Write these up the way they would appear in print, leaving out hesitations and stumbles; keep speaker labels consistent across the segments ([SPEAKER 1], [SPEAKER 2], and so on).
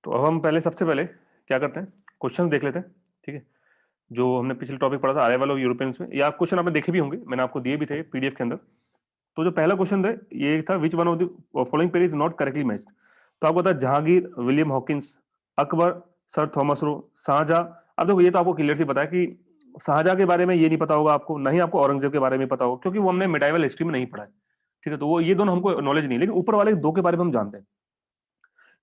[SPEAKER 1] तो अब हम पहले सबसे पहले क्या करते हैं, क्वेश्चंस देख लेते हैं। ठीक है, जो हमने पिछले टॉपिक पढ़ा था अराइवल ऑफ यूरोपियंस में, या क्वेश्चन आपने देखे भी होंगे, मैंने आपको दिए भी थे पीडीएफ के अंदर। तो जो पहला क्वेश्चन है ये था, which one of the following pair is not correctly matched. तो आपको बताया Jahangir, William Hawkins, Akbar, sir Thomas Roe, Shahjahan. अब देखो ये तो आपको क्लियर सी पता है कि शाहजहां के बारे में ये नहीं पता होगा आपको, ना ही आपको औरंगजेब के बारे में पता होगा, क्योंकि वो हमने मिडाइवल हिस्ट्री में नहीं पढ़ा है। ठीक है, तो वो ये दोनों हमको नॉलेज नहीं, लेकिन ऊपर वाले दो के बारे में हम जानते हैं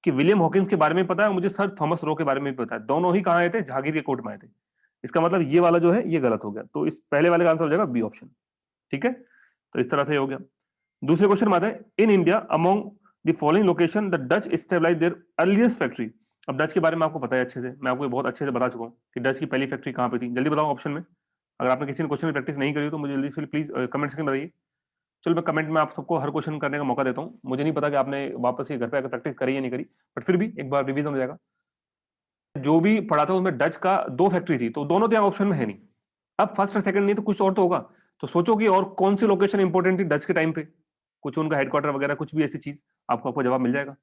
[SPEAKER 1] कि विलियम हॉकिंस के बारे में पता है, मुझे सर थॉमस रो के बारे में भी पता है। दोनों ही कहाँ आए थे, जहांगीर के कोर्ट में आए थे। इसका मतलब ये वाला जो है ये गलत हो गया, तो इस पहले वाले का आंसर हो जाएगा बी ऑप्शन। ठीक है, तो इस तरह से हो गया। दूसरे क्वेश्चन में आता है, in India among the following location the Dutch stabilize their earliest factory. अब डच के बारे में आपको पता है अच्छे से, मैं आपको बहुत अच्छे से बता चुका हूँ कि डच की पहली फैक्ट्री कहाँ पे थी। जल्दी बताओ ऑप्शन में, अगर आपने किसी ने क्वेश्चन में प्रैक्टिस नहीं करी हो तो मुझे जल्दी से प्लीज कमेंट सेक्शन में बताइए। चलो मैं कमेंट में आप सबको हर क्वेश्चन करने का मौका देता हूँ, मुझे नहीं पता कि आपने वापस ये घर पे आकर प्रैक्टिस करी या नहीं करी, बट फिर भी एक बार रिवीजन हो जाएगा। जो भी पढ़ा था उसमें डच का दो फैक्ट्री थी, तो दोनों तो यहाँ ऑप्शन में है नहीं। अब फर्स्ट और सेकंड नहीं तो कुछ और तो होगा। तो सोचो कि और कौन सी लोकेशन इंपॉर्टेंट थी डच के टाइम पे, कुछ उनका हेडक्वार्टर वगैरह, कुछ भी ऐसी चीज, आपको आपको जवाब मिल जाएगा।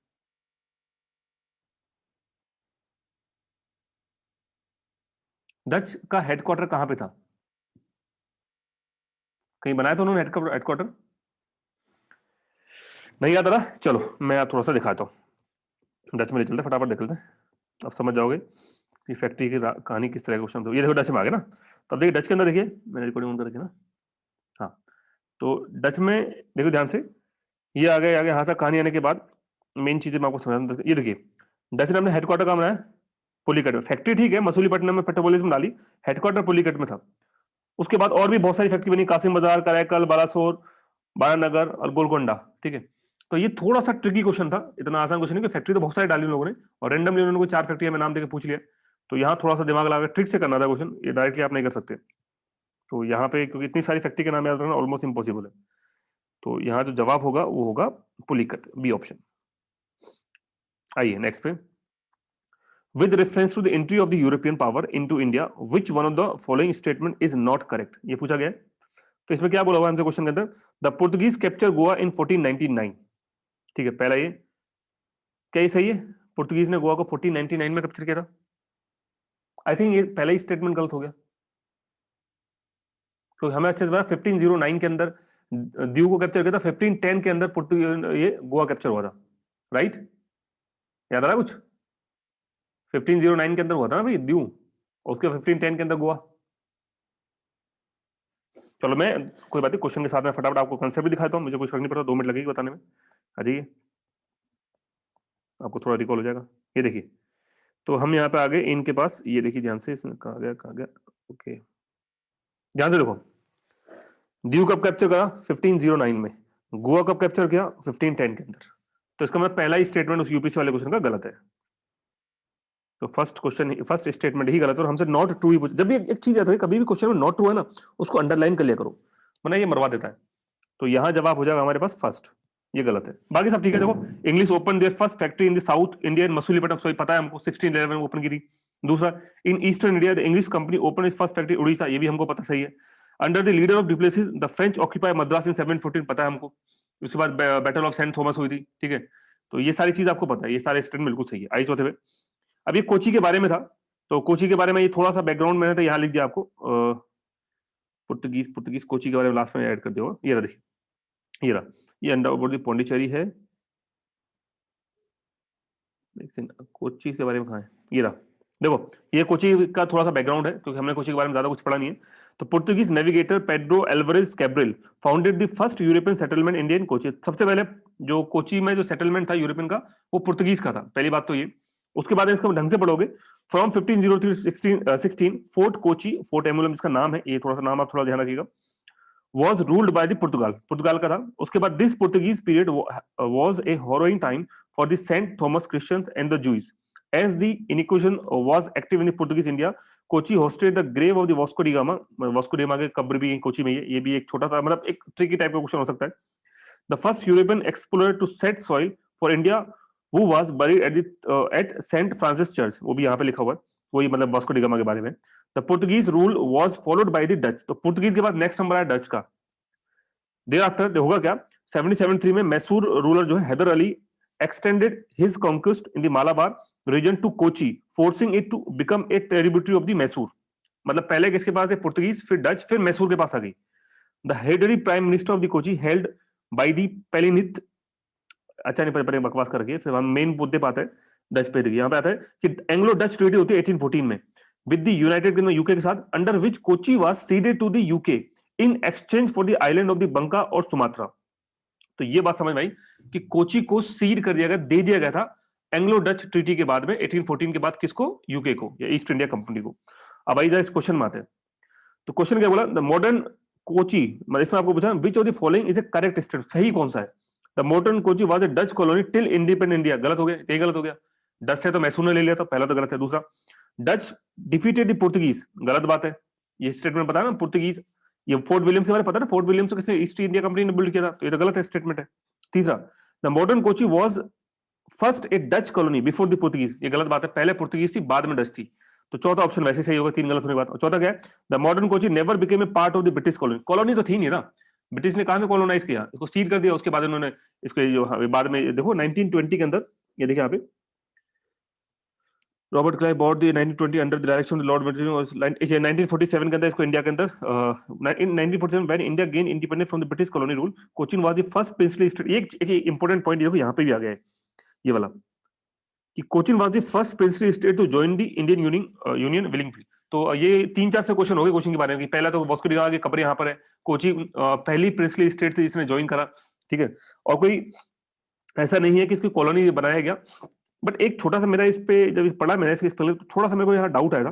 [SPEAKER 1] डच का हेडक्वार्टर कहां पे था, कहीं बनाया था उन्होंने हेडक्वार्टर? नहीं याद आ रहा, चलो मैं आप थोड़ा सा दिखाता हूँ। डच में ले चलते फटाफट देख लेते हैं, आप समझ जाओगे कि फैक्ट्री की कहानी किस तरह का क्वेश्चन था। ये देखो डच में आ गया ना, तो अब देखिए डच के अंदर देखिए, मैंने रिकॉर्डिंग ऑन कर रखी है ना। हाँ, तो डच में देखो ध्यान से, ये आगे आगे यहाँ तक कहानी आने के बाद मेन चीजें मैं आपको समझा। ये देखिए, डच ने अपने हेडक्वार्टर कहाँ बनाया, पुलिकट में। फैक्ट्री ठीक है मसूलीपट्टनम में पेट्रोपोलिस में डाली, हेडक्वार्टर पुलिकट में था। उसके बाद और भी बहुत सारी फैक्ट्री बनी, कासिम बाजार, कराईकल, बालासोर, बारानगर और गोलकोंडा। ठीक है, तो ये थोड़ा सा ट्रिकी क्वेश्चन था, इतना आसान क्वेश्चन नहीं, कि फैक्ट्री तो बहुत सारी डाली उन लोगों ने और रेंडमली उन्होंने कोई चार फैक्ट्री में नाम देकर पूछ लिया। तो यहाँ थोड़ा सा दिमाग लगा ट्रिक से करना था क्वेश्चन, ये डायरेक्टली आप नहीं कर सकते। तो यहाँ पे क्योंकि इतनी सारी फैक्ट्री के नाम याद रखना ऑलमोस्ट इम्पॉसिबल है, तो यहाँ जो जवाब होगा वो होगा पुलिकट, बी ऑप्शन। आइए नेक्स्ट पे, with reference to the entry of the European power into India, which one of the following statement is not correct? ये पूछा गया है। तो इसमें क्या बोला हुआ है हमसे क्वेश्चन के अंदर, द पुर्तगीज कैप्चर गोवा इन 1499। ठीक है, पहला ये क्या ये सही है, पुर्तगीज ने गोवा को 1499 में कैप्चर किया था? आई थिंक ये पहला ही स्टेटमेंट गलत हो गया, क्योंकि हमें अच्छे से पता 1509 के अंदर दीव को कैप्चर किया था, 1510 के अंदर पुर्तगीज ये गोवा कैप्चर हुआ था, राइट? याद आ रहा है कुछ? 1509 के अंदर हुआ था ना भाई दीव, उसके 1510 के अंदर गोवा। चलो मैं कोई बात नहीं, क्वेश्चन के साथ में फटाफट आपको कंसेप्ट भी दिखाता हूँ, मुझे कोई फर्क नहीं पड़ता, 2 मिनट लगेगी बताने में। आ जाइए, आपको थोड़ा रिकॉल हो जाएगा। ये देखिए, तो हम यहाँ पे आ गए इनके पास, ये देखिए ध्यान से, इसमें कहाँ गया कहाँ गया, ओके ध्यान से देखो, दीव कब कैप्चर करा 1509 में, गोवा कब कैप्चर किया 1510 के अंदर। तो इसका मतलब पहला ही स्टेटमेंट उस यूपीसी वाले क्वेश्चन का गलत है। तो फर्स्ट क्वेश्चन, फर्स्ट स्टेटमेंट ही गलत है, और हमसे नॉट ट्रू ही पूछ, जब भी एक चीज आता है कभी भी क्वेश्चन में नॉट ट्रू है ना, उसको अंडरलाइन कर लिया करो, वरना ये मरवा देता है। तो यहाँ जवाब हो जाएगा हमारे पास फर्स्ट, ये गलत है, बाकी सब ठीक है। देखो, English open there first factory in the south India in Masulipatnam, sorry पता है हमको, 1611 में ओपन की थी। दूसरा, in eastern India the English company open is first factory Orissa, ये भी हमको पता सही है। Under the leader of Dupleix the French occupy Madras in 714, पता है हमको। उसके बाद बैटल ऑफ सेंट थॉमस हुई थी। ठीक है, तो ये सारी चीज आपको पता है, ये सारे स्टेटमेंट बिल्कुल सही है। आई चौथे पे, अब ये कोची के बारे में था, तो कोची के बारे में ये थोड़ा सा बैकग्राउंड मैंने तो यहाँ लिख दिया आपको, पुर्तगीज पुर्तगीज कोची के बारे में लास्ट में ऐड कर दिया। ये रहा देखिए, ये रहा, ये अंडर ओवर द पौंडीचेरी है। कोची के बारे में कहाँ है, ये रहा देखो, ये कोची का थोड़ा सा बैकग्राउंड है, क्योंकि हमने कोची के बारे में ज्यादा कुछ पढ़ा नहीं है। तो Portuguese navigator Pedro Alvarez Cabral founded the first European settlement India in Kochi. सबसे पहले जो कोची में जो सेटलमेंट था यूरोपियन का, वो पुर्तगीज का था, पहली बात तो ये। उसके बाद इसको ढंग से पढ़ोगे, फ्रॉम 1503 फोर्ट कोची, फोर्ट एमुलम जिसका नाम है, ये थोड़ा सा नाम आप थोड़ा ध्यान रखिएगा, was ruled by the पुर्तगाल का था। उसके बाद this Portuguese period was a harrowing time for the Saint Thomas Christians and the Jews as the Inquisition was active in the Portuguese India. Kochi hosted the grave of the Vasco da Gama, Vasco da gamma के कब्र भी कोची में ये भी एक छोटा सा, मतलब एक ट्रिकी टाइप का क्वेश्चन हो सकता है। The first European explorer to set soil for India who was buried at Saint Francis Church, वो भी यहाँ पे लिखा हुआ है, वही मतलब वास्को डी गामा के बारे में। The Portuguese rule was followed by the Dutch, तो पुर्तगीज के बाद नेक्स्ट नंबर आया डच का। देयर आफ्टर होगा क्या, 1773 में मैसूर रूलर जो है Haider Ali extended his conquest in the Malabar region to Kochi, forcing it to become a tributary of the Mysore. मतलब पहले किसके पास है? पुर्तगीज, फिर डच, फिर मैसूर के पास आ गई. The hereditary prime minister of the Kochi held by the Pelinith. अच्छा नहीं, पहले बकवास करके फिर हम मेन मुद्दे पे आते हैं. डच पे यहाँ पे आता है कि एंग्लो डच ट्रीटी होती है 1814 में with the United Kingdom UK के साथ, under which Kochi was ceded to the UK in exchange for the island of the Banka और सुमात्रा. तो ये बात समझ में आई कि कोची को सीड कर दिया गया, दे दिया गया था एंग्लो डच ट्रीटी के बाद में 1814 के बाद. किसको? यूके को या ईस्ट इंडिया कंपनी को. अब आई जाए इस क्वेश्चन में आते हैं. तो क्वेश्चन क्या बोला? द मॉडर्न कोची, मतलब इसमें आपको पूछा विच of the following is A correct state, सही कौन सा है? The modern Kochi was a Dutch colony till independent India. गलत हो गया, ये गलत हो गया. डच से तो मैसूर ने ले लिया था, पहला तो गलत है. दूसरा, डच डिफीटेड द पुर्तगीज, गलत बात है. ये स्टेटमेंट पता है ना, पुर्तगीज, ये फोर्ट विलियम्स के बारे में पता है ना, फोर्ट विलियम्स को किसने ईस्ट इंडिया कंपनी ने बिल्ड किया था, तो ये तो गलत है स्टेटमेंट है. तीसरा, the modern Kochi was first A Dutch colony before the Portuguese, ये गलत बात है. पहले पुर्तगीज थी, बाद में डच थी. तो चौथा ऑप्शन वैसे सही होगा, 3 गलत होने के बाद. चौथा क्या है? The modern Kochi never became a part of the British colony. Colony तो थी नहीं ना, ब्रिटिश ने कहां में कॉलोनाइज किया, इसको सीड कर दिया. उसके बाद उन्होंने इसको जो बाद में देखो 1920 के अंदर, ये देखिए यहाँ पे, Robert Clive bought the 1920 under the direction of lord major. 1947 के अंदर इसको इंडिया के अंदर, in 1947 when India gain independence from the British colony rule, Cochin was the first princely state. एक इंपॉर्टेंट पॉइंट देखो यहाँ पे भी आ गया है ये वाला, कि Cochin was the first princely state to join the Indian union willingly. तो ये 3-4 से क्वेश्चन हो गए कोचिन के बारे में. पहला तो वास्को डी गामा की कब्र यहाँ पर है. कोची पहली प्रिंसली स्टेट थी जिसने ज्वाइन करा, ठीक है. और कोई ऐसा नहीं है कि इसकी कॉलोनी बनाया गया. बट एक छोटा सा मेरा इस पे जब पढ़ा मैंने इसके तो थोड़ा सा मेरे को यहाँ डाउट आया था.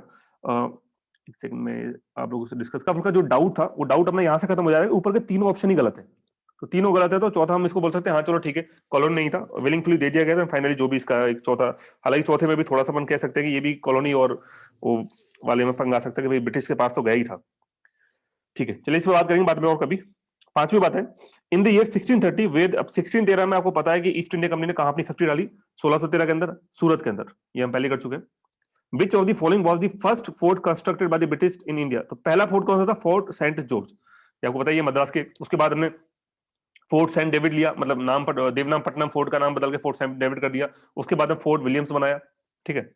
[SPEAKER 1] एक सेकंड में आप लोगों से डिस्कस का जो डाउट था, वो डाउट अपना यहाँ से खत्म हो जाएगा. ऊपर के तीनों ऑप्शन ही गलत है, तो तीनों गलत है. तो चौथा हम इसको बोल सकते हैं हाँ चलो ठीक है, कॉलोनी नहीं था, विलिंगफुली दे दिया गया था फाइनली. जो भी इसका एक चौथा, हालांकि चौथे में भी थोड़ा सा अपन कह सकते हैं कि ये भी कॉलोनी और वो वाले में पंगा सकते हैं कि भाई ब्रिटिश के पास तो गया ही था. ठीक है, चलिए इस पर बात करेंगे बाद में और कभी. 5वीं बात है, इन द ईयर 1630 वेद. अब 1613 में आपको पता है कि ईस्ट इंडिया कंपनी ने कहां अपनी फैक्ट्री डाली? 1613 के अंदर सूरत के अंदर, ये हम पहले कर चुके हैं. विच of the following was the first fort constructed by the British in India? तो पहला फोर्ट कौन सा था? फोर्ट सेंट जॉर्ज, ये आपको पता है, ये मद्रास के. उसके बाद हमने फोर्ट सेंट डेविड लिया, मतलब नाम पर देवनामपट्टनम फोर्ट का नाम बदल के फोर्ट सेंट डेविड कर दिया. उसके बाद में फोर्ट विलियम्स बनाया, ठीक है.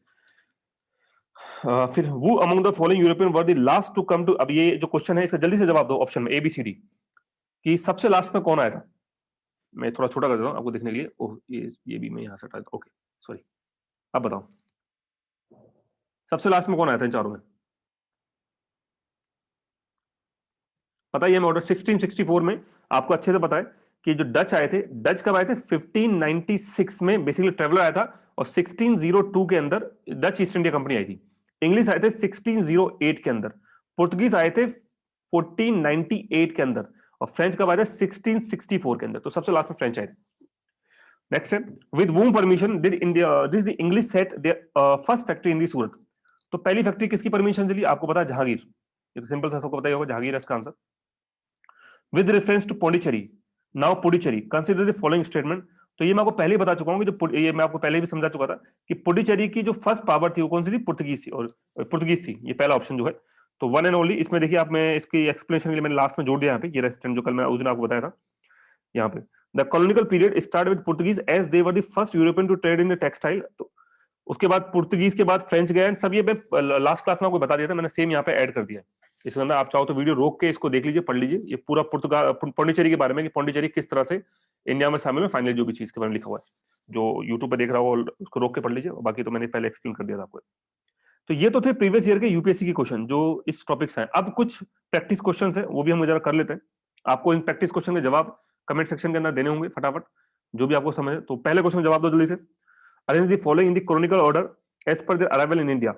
[SPEAKER 1] फिर वो among the following European were the last to come to. अब ये जो क्वेश्चन है इसका जल्दी से जवाब दो ऑप्शन में ABCD, कि सबसे लास्ट में कौन आया था. मैं थोड़ा छोटा कर देता हूं आपको देखने के लिए. ओह ये भी मैं यहां से हटा देता. Okay sorry. अब बताओ सबसे लास्ट में कौन आया था इन चारों में? पता है ये ऑर्डर 1664 में आपको अच्छे से पता है कि जो डच आए थे, डच कब आए थे? 1596 में बेसिकली ट्रेवलर आया था. और 1602 के अंदर डच ईस्ट इंडिया कंपनी आई थी. इंग्लिश आए थे 1608 के अंदर. पुर्तगीज आए थे 1498 के अंदर. और फ्रेंच कब आए थे? 1664 के अंदर. तो सबसे लास्ट में फ्रेंच आए थे. नेक्स्ट है, with whom permission did India this the English set there first factory in the Surat. तो पहली फैक्ट्री किसकी परमिशन से ली? आपको पता है जहांगीर. ये तो सिंपल सा सबको पता ही होगा, जहांगीर है इसका answer. With reference to Pondicherry, now Puducherry, consider the following statement. तो ये मैं आपको पहले ही बता चुका हूं कि जो ये मैं आपको पहले भी समझा चुका था कि पुडुचेरी की जो फर्स्ट पावर थी वो कौन सी थी? पुर्तगीज थी. और पुर्तगीज थी, ये पहला ऑप्शन जो है. तो वन एंड ओनली. इसमें देखिए आप, मैं इसकी एक्सप्लेनेशन के लिए मैंने लास्ट में जोड़ दिया यहाँ पे, ये रेस्टोरेंट जो कल मैं उस दिन आपको बताया था यहाँ पे. The colonial period start with Portuguese as they were the first European to trade in textile. तो उसके बाद पुर्तगीज के बाद फ्रेंच गए. सब ये लास्ट क्लास में आपको बता दिया था, मैंने सेम यहाँ पे ऐड कर दिया. इसके अंदर आप चाहो तो वीडियो रोक के इसको देख लीजिए, पढ़ लीजिए. ये पूरा पौंडीचेरी के बारे में कि पौंडीचेरी किस तरह से इंडिया में शामिल है, फाइनली जो भी चीज के बारे में लिखा हुआ है. जो यूट्यूब पे देख रहा हो उसको रोक के पढ़ लीजिए. बाकी तो मैंने पहले एक्सप्लेन कर दिया था आपको. तो ये तो थे प्रीवियस ईयर के यूपीएससी के क्वेश्चन जो इस टॉपिक से हैं. अब कुछ प्रैक्टिस क्वेश्चन है, वो भी हम जरा कर लेते हैं. आपको इन प्रैक्टिस क्वेश्चन के जवाब कमेंट सेक्शन के अंदर देने होंगे फटाफट, जो भी आपको समझे. तो पहले क्वेश्चन जवाब दो जल्दी से. Arrange the following in the chronicle order as per their arrival in India.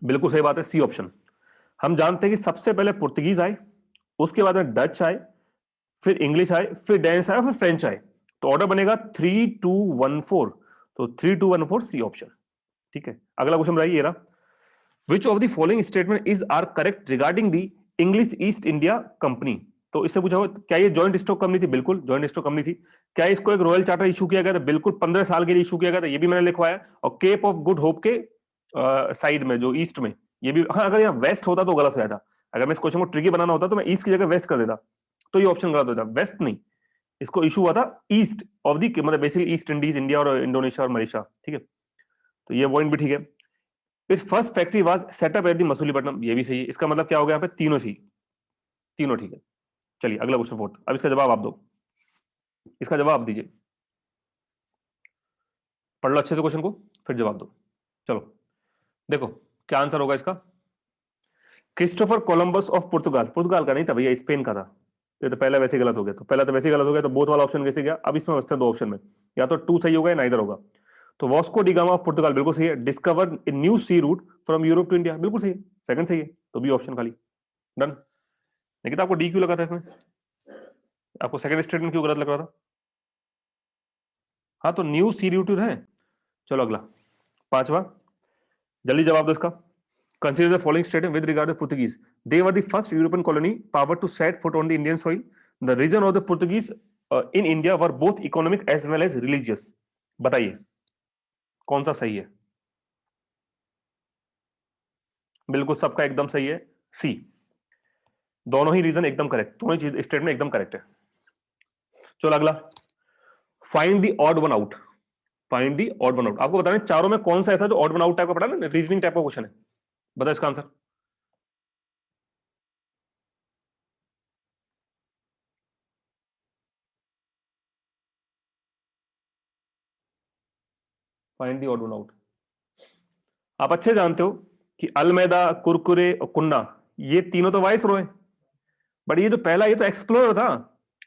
[SPEAKER 1] बिल्कुल सही बात है, सी ऑप्शन. हम जानते हैं कि सबसे पहले पुर्तगीज आए, उसके बाद में डच आए, फिर इंग्लिश आए, फिर डेनिश आए, फिर फ्रेंच आए. तो ऑर्डर बनेगा 3214. तो 3214 सी ऑप्शन. ठीक है, अगला क्वेश्चन बताइए. रहा which of the following statement is are correct regarding the English East India Company. तो इससे पूछा हो क्या ये जॉइंट स्टॉक कंपनी थी? बिल्कुल जॉइंट स्टॉक कंपनी थी. क्या इसको एक रॉयल चार्टर इशू किया गया था? बिल्कुल 15 साल के लिए इशू किया गया था, ये भी मैंने लिखवाया. और केप ऑफ गुड होप के साइड में जो ईस्ट में, ये भी. हाँ, अगर यहाँ वेस्ट होता तो गलत हो जाता. अगर मैं इस क्वेश्चन को ट्रिकी बनाना होता तो मैं ईस्ट की जगह वेस्ट कर देता, तो ये ऑप्शन गलत हो जाता. वेस्ट नहीं, इसको इशू हुआ था ईस्ट ऑफ दी, मतलब बेसिकली ईस्ट इंडीज, इंडिया और इंडोनेशिया और मलेशिया, ठीक है। तो ये पॉइंट भी ठीक है। It's first factory was setup at the Masulipatnam, ये भी सही है। इसका मतलब क्या हो गया यहाँ पे, तीनों सही, तीनों ठीक है। चलिए अगला क्वेश्चन फोर्थ, अब इसका जवाब आप दो, इसका जवाब आप दीजिए, पढ़ लो अच्छे से क्वेश्चन को फिर जवाब दो। चलो देखो क्या आंसर होगा इसका। क्रिस्टोफर कोलंबस ऑफ पुर्तगाल, पुर्तगाल का नहीं था भैया, स्पेन का था। तो पहला वैसे गलत हो गया, तो पहला तो वैसे गलत हो गया, तो बोथ वाला ऑप्शन कैसे गया। अब इसमें बचते हैं दो ऑप्शन में, या तो टू सही होगा या नाइदर होगा। तो Vasco da Gama of Portugal बिल्कुल सही है। Discover a new sea route from Europe to India बिल्कुल सही है, सेकंड सही है, तो भी ऑप्शन खाली, डन। लेकिन आपको डी क्यों लगा था इसमें, आपको सेकंड स्टेटमेंट क्यों गलत लग रहा था। हाँ तो न्यू सी रूट है। चलो अगला पांचवा, जल्दी जवाब दो इसका। Consider the following statement with regard to the Portuguese. They were the first European colony power to set foot on the Indian soil. The region of the Portuguese in India were both economic as well as religious. बताइए कौन सा सही है। बिल्कुल सबका एकदम सही है, सी। दोनों ही रीजन एकदम करेक्ट, दोनों चीज स्टेटमेंट एकदम करेक्ट है। चलो अगला, find the odd one out. Find the odd one out, आपको बताना चारों में कौन सा ऐसा जो ऑड वन आउट टाइप का पढ़ा ना, रीजनिंग टाइप का क्वेश्चन है। बताओ इसका answer. Find the odd one out. आप अच्छे जानते हो कि अलमेदा, कुरकुरे और कुन्ना, ये तीनों तो वाइस रो है। बट ये जो पहला, ये तो एक्सप्लोरर था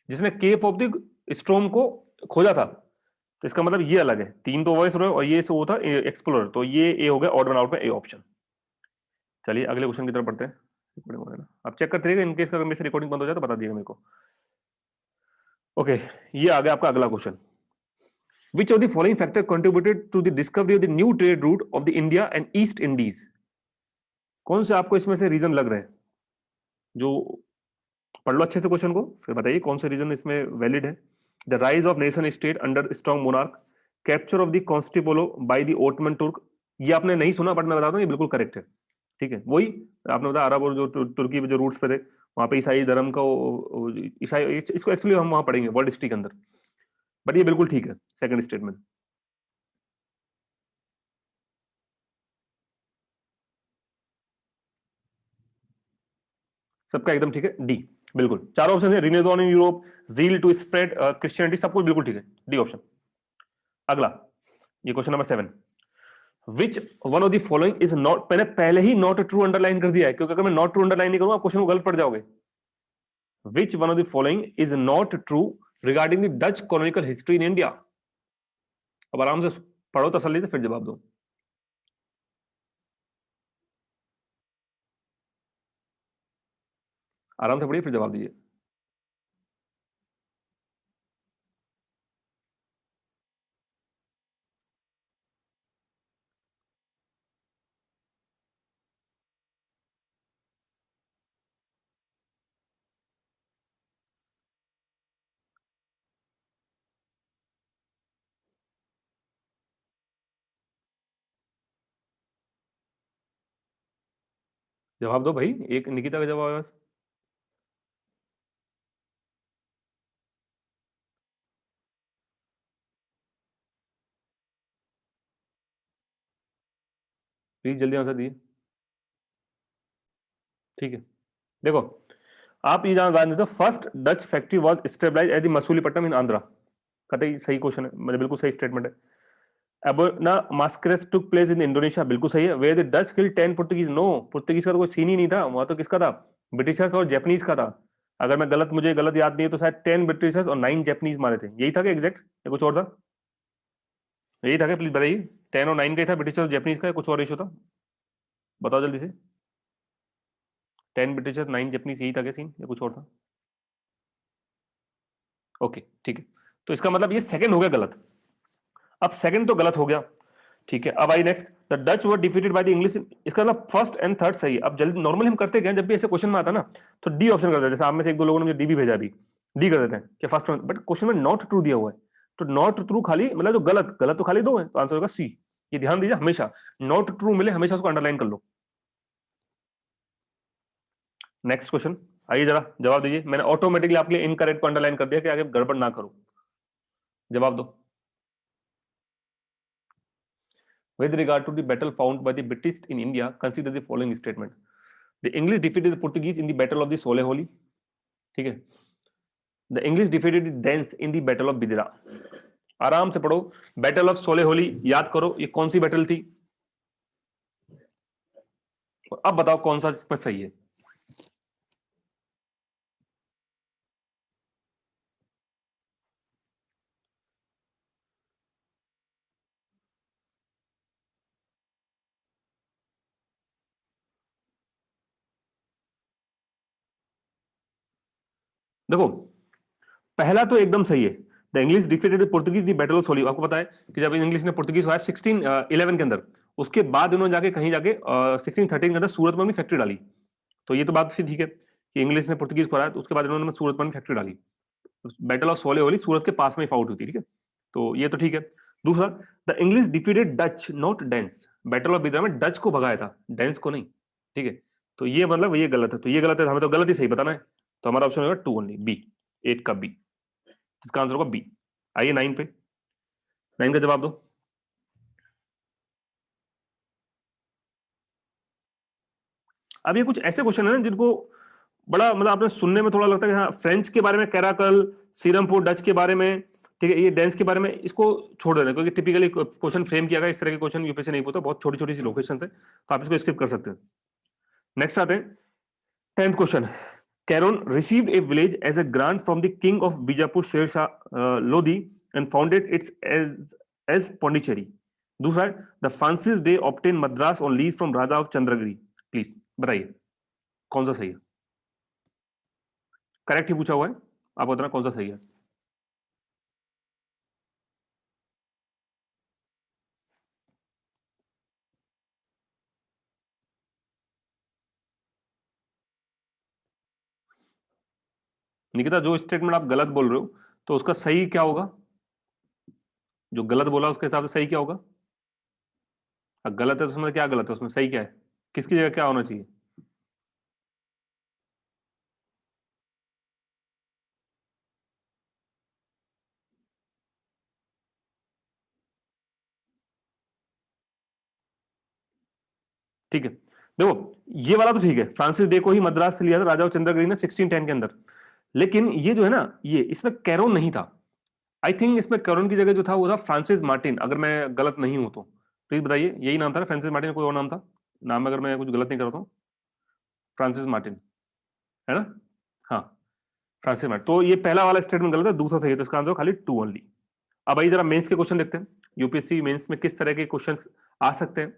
[SPEAKER 1] जिसने केप ऑफ द स्टॉर्म को खोजा था। तो इसका मतलब ये अलग है, तीन तो वॉइस रो और ये वो था एक्सप्लोरर, तो ये ए हो गया ऑड वन आउट में, ए ऑप्शन। चलिए अगले क्वेश्चन की तरफ बढ़ते हैं। आप चेक करते रहिएगा, इनकेस अगर मेरे से रिकॉर्डिंग बंद हो जाए तो बता दिएगा मेरे को। ओके, ये आ गया आपका अगला question. Which of the following factor contributed to the discovery of the new trade route of the India and East Indies? कौन से आपको इसमें से रीजन लग रहे हैं, जो पढ़ लो अच्छे से क्वेश्चन को फिर बताइए कौन सा रीजन इसमें वैलिड है। The rise of nation state under strong monarch, capture of the Constantinople by the Ottoman Turk. ये आपने नहीं सुना बट मैं बताता हूँ ये बिल्कुल करेक्ट है, ठीक है। वही आपने बताया अरब और जो तुर्की में जो रूट्स पे थे वहां पे ईसाई धर्म का ईसाई, इसको एक्चुअली हम वहां पढ़ेंगे वर्ल्ड हिस्ट्री के अंदर, बट ये बिल्कुल ठीक है सेकंड स्टेटमेंट। सबका एकदम ठीक है, डी बिल्कुल। चारों ऑप्शन है, renaissance in Europe, zeal to spread Christianity, सब कुछ बिल्कुल ठीक है, डी ऑप्शन। अगला ये question number 7, which one of the following is not, मैंने पहले ही नॉट ट्रू अंडरलाइन कर दिया है क्योंकि अगर मैं नॉट ट्रू अंडरलाइन नहीं करूंगा आप क्वेश्चन को गलत पढ़ जाओगे। विच one of the following is not true regarding the Dutch कॉलोनिकल history in India. अब आराम से पढ़ो तसल्ली से फिर जवाब दो। आराम से पढ़िए फिर जवाब दीजिए। जवाब दो भाई, एक निकिता का जवाब है बस। प्लीज जल्दी आंसर दिए, ठीक है। देखो आप ये जान देते हो, first Dutch factory was established at the Masulipatnam in Andhra. कतई सही क्वेश्चन है, मतलब बिल्कुल सही स्टेटमेंट है। अब ना मास्करेस टुक प्लेस इन इंडोनेशिया, बिल्कुल सही है। Where the Dutch kill 10 Portuguese, no, Portuguese का तो कोई सीन ही नहीं था वहां, तो किसका था, ब्रिटिशर्स और जैपनीज का था। अगर मैं गलत, मुझे गलत याद नहीं है तो शायद 10 ब्रिटिशर्स और 9 जैपनीज मारे थे, यही था क्या एग्जैक्ट या कुछ और था। यही था क्या, प्लीज बताइए। 10 और 9 का ही था, ब्रिटिशर्स और जैपनीज का, कुछ और रेशियो था, बताओ जल्दी से। 10 ब्रिटिशर्स 9 जैपनीज, यही था क्या सीन या कुछ और था। ओके ठीक है, तो इसका मतलब ये सेकंड हो गया गलत। अब सेकंड तो गलत हो गया, ठीक है। अब I next, the Dutch were defeated by the English, इसका मतलब फर्स्ट एंड थर्ड सही है। अब जल्दी नॉर्मली हम करते हैं जब भी ऐसे क्वेश्चन में आता है ना, तो डी ऑप्शन करते हैं। जैसे आप में से एक दो लोगों ने मुझे डी भी भेजा भी, डी कर देते हैं कि फर्स्ट वन, बट क्वेश्चन में नॉट ट्रू दिया हुआ है, तो नॉट ट्रू खाली मतलब जो गलत, गलत तो खाली दो है, तो आंसर होगा सी। ये ध्यान दीजिए, हमेशा नॉट ट्रू मिले हमेशा उसको अंडरलाइन कर लो। नेक्स्ट क्वेश्चन, आइए जरा जवाब दीजिए। मैंने ऑटोमेटिकली आपके लिए इनकरेक्ट को अंडरलाइन कर दिया कि आगे गड़बड़ ना करो। जवाब दो। With regard to the battle fought by the British in India, consider the following statement. The English defeated the Portuguese in the Battle of the Soleholi. ठीक है। The English defeated the Danes in the Battle of Bidra. आराम से पढ़ो। Battle of सोलेहोली याद करो, ये कौन सी battle थी, और अब बताओ कौन सा इसमें सही है। देखो, पहला तो एकदम सही है। The English defeated Portuguese the battle of Swally. आपको पता है कि जब इंग्लिश ने पोर्तुगीज को 1611 के अंदर, उसके बाद उन्होंने जाके कहीं जाके 1613 के अंदर सूरत में भी फैक्ट्री डाली। तो ये तो बात सी ठीक है कि इंग्लिश ने पोर्तुगीज को हराया, तो उसके बाद इन्होंने सूरत में फैक्ट्री डाली। बैटल ऑफ सोलेहोली सूरत के पास में फाउट हुई थी, ठीक है। तो ये तो ठीक है। दूसरा, the English defeated Dutch not Danes. Battle of Bedara में डच को भगाया था, डेंस को नहीं, ठीक है। तो ये मतलब ये गलत है, तो ये गलत है, हमें तो गलत ही सही बताना है। तो हमारा ऑप्शन होगा 2 ओनली, बी, 8 का बी। इसका आंसर होगा बी। आइए 9 पे, 9 का जवाब दो। अब ये कुछ ऐसे क्वेश्चन है ना जिनको बड़ा मतलब आपने सुनने में थोड़ा लगता है कि हाँ, फ्रेंच के बारे में कैराकल, सीरमपुर, डच के बारे में, ठीक है, ये डेंस के बारे में, इसको छोड़ देना, क्योंकि टिपिकली क्वेश्चन फ्रेम किया गया इस तरह के क्वेश्चन यूपीएससी नहीं पूछता, बहुत छोटी छोटी सी लोकेशन है, तो आप इसको स्किप कर सकते हैं। नेक्स्ट आते हैं 10th question. Caron received a village as a grant from the king of Bijapur Sher Shah Lodi and founded it as Pondicherry. दूसरा है the Francis Day obtained Madras on lease from Raja of Chandragiri. Please बताइए कौन सा सही है। Correct ही पूछा हुआ है, आप बताना कौन सा सही है। निकिता, जो स्टेटमेंट आप गलत बोल रहे हो तो उसका सही क्या होगा, जो गलत बोला उसके हिसाब से सही क्या होगा। गलत है तो उसमें क्या गलत है, उसमें सही क्या है, किसकी जगह क्या होना चाहिए। ठीक है, देखो ये वाला तो ठीक है, फ्रांसिस डे को ही मद्रास से लिया था राजा चंद्रगिरी ने 1610 के अंदर। लेकिन ये जो है ना, ये इसमें कैरोन नहीं था। आई थिंक इसमें कैरोन की जगह जो था वो था फ्रांसिस मार्टिन, अगर मैं गलत नहीं हूं तो प्लीज बताइए, यही नाम था ना फ्रांसिस मार्टिन, कोई और नाम था नाम, अगर मैं कुछ गलत नहीं करता हूँ। फ्रांसिस मार्टिन है ना, हाँ फ्रांसिस मार्टिन। तो ये पहला वाला स्टेटमेंट गलत है, दूसरा सही है, तो इसका आंसर खाली 2 ओनली। अब आइए जरा मेंस के क्वेश्चन देखते हैं, यूपीएससी मेंस में किस तरह के क्वेश्चन आ सकते हैं।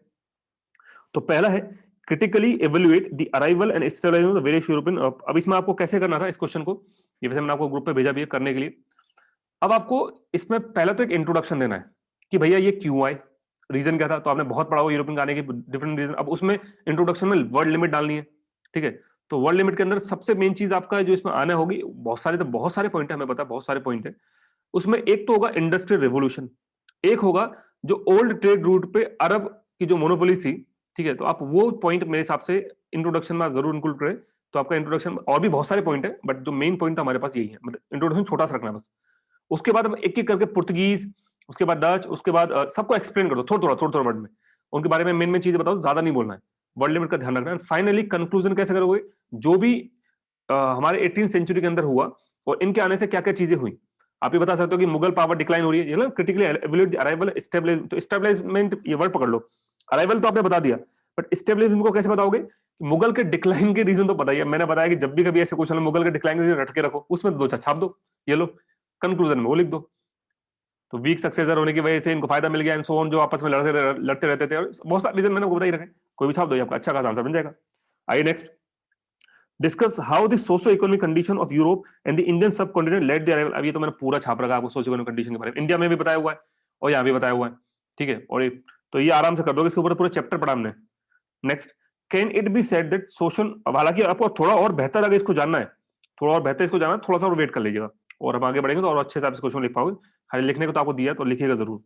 [SPEAKER 1] तो पहला है critically evaluate the arrival and stabilization of various European. अब इसमें आपको कैसे करना था इस क्वेश्चन को, ये वैसे मैंने आपको ग्रुप पे भेजा भी है करने के लिए। अब आपको इसमें पहले तो एक इंट्रोडक्शन देना है कि भैया ये क्यों आए, रीजन क्या था। तो आपने बहुत पढ़ा हुआ यूरोपियन का आने के डिफरेंट रीजन। अब उसमें इंट्रोडक्शन में वर्ल्ड लिमिट डालनी है, ठीक है। तो वर्ल्ड लिमिट के अंदर सबसे मेन चीज आपका जो इसमें आना होगी, बहुत सारे पॉइंट है, हमें पता है बहुत सारे पॉइंट है। उसमें एक तो होगा इंडस्ट्रियल रेवोल्यूशन, एक होगा जो ओल्ड ट्रेड रूट पे अरब की जो मोनोपोली थी, ठीक है। तो आप वो पॉइंट मेरे हिसाब से इंट्रोडक्शन में जरूर इंक्लूड करें। तो आपका इंट्रोडक्शन और भी बहुत सारे पॉइंट है, बट जो मेन पॉइंट था हमारे पास यही है, मतलब इंट्रोडक्शन छोटा सा रखना बस। उसके बाद हम एक एक करके पुर्तगीज, उसके बाद डच, उसके बाद सबको एक्सप्लेन कर दो थोड़ा थोड़ा वर्ड में, उनके बारे में मेन चीजें बताओ, ज्यादा नहीं बोलना है, वर्ल्ड लिमिट का ध्यान रखना है। फाइनली कंक्लूजन कैसे करोगे, जो भी हमारे 18th सेंचुरी के अंदर हुआ और इनके आने से क्या क्या चीजें हुई। आप ये बता सकते हो कि मुगल पावर डिक्लाइन हो रही है, critically evaluate the arrival stabilise. तो स्टेबलाइजमेंट ये वर्ड पकड़ लो, अराइवल तो आपने बता दिया, बट स्टेबलाइजमेंट को कैसे बताओगे। मुगल के डिक्लाइन के रीजन तो बताइए, मैंने बताया कि जब भी कभी ऐसे क्वेश्चन मुगल के डिक्लाइन के रीजन रट के रखो, उसमें दो छाप दो, ये लो कंक्लूजन में वो लिख दो। तो वीक सक्सेसर होने की वजह से इनको फायदा मिल गया एंड सो ऑन, जो आपस में लड़ते रहते थे, और बहुत सारे रीजन मैंने आपको बता ही रखे, कोई भी छाप दो, आपका अच्छा खासा आंसर बन जाएगा। आइए next, discuss how the socio economic condition of Europe and the Indian सब कॉन्टिनेंट लेट द अराइवल। अब ये तो मैंने पूरा छाप रखा आपको सोशो इकोनॉमिक कंडीशन के बारे में, इंडिया में भी बताया हुआ है और यहाँ भी बताया हुआ है, ठीक है। और तो ये आराम से कर दोगे, इसके ऊपर पूरा चैप्टर पढ़ा हमने। Next, can it be said that social, अब हालांकि आपको थोड़ा और बेहतर अगर इसको जानना है, थोड़ा और बेहतर इसको जानना है, थोड़ा सा और वेट कर लीजिएगा, और हम आगे बढ़ेंगे तो और अच्छे से आप इस क्वेश्चन लिख पाओगे। खाली लिखने को तो आपको दिया तो लिखिएगा जरूर।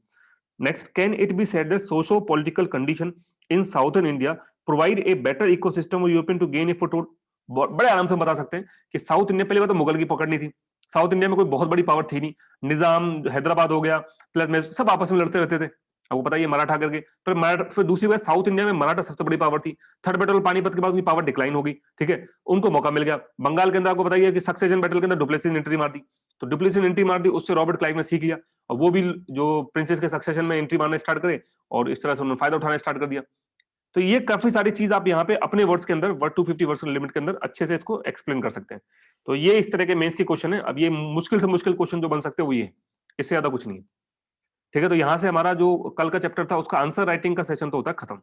[SPEAKER 1] Next, can it be said that socio political condition in southern India provide a better ecosystem for European to gain a foothold. बड़े आराम से बता सकते हैं कि साउथ इंडिया, पहले बात तो मुगल की पकड़ नहीं थी, साउथ इंडिया में कोई बहुत बड़ी पावर थी नहीं, निजाम हैदराबाद हो गया प्लस में सब आपस में लड़ते रहते थे, आपको पता ही है मराठा करके। फिर दूसरी बात, साउथ इंडिया में मराठा सबसे बड़ी पावर थी, थर्ड बैटल पानीपत के बाद उनकी पावर डिक्लाइन हो गई, ठीक है, उनको मौका मिल गया। बंगाल के अंदर आपको बताइए कि सक्सेशन बैटल के अंदर डुप्लेसिस ने एंट्री मार दी, तो डुप्लेसिस ने एंट्री मार दी, उससे रॉबर्ट क्लाइव ने सीख लिया, और वो भी जो प्रिंसेस के सक्सेशन में एंट्री मारना स्टार्ट करे, और इस तरह से उन्होंने फायदा उठाना स्टार्ट कर दिया। तो ये काफी सारी चीज आप यहाँ पे अपने वर्ड्स के अंदर, वर्ड 250 वर्ड्स लिमिट के अंदर अच्छे से इसको एक्सप्लेन कर सकते हैं। तो ये इस तरह के मेंस के क्वेश्चन है। अब ये मुश्किल से मुश्किल क्वेश्चन जो बन सकते हैं वो ये, इससे ज्यादा कुछ नहीं है, ठीक है। तो यहाँ से हमारा जो कल का चैप्टर था उसका आंसर राइटिंग का सेशन तो होता है खत्म।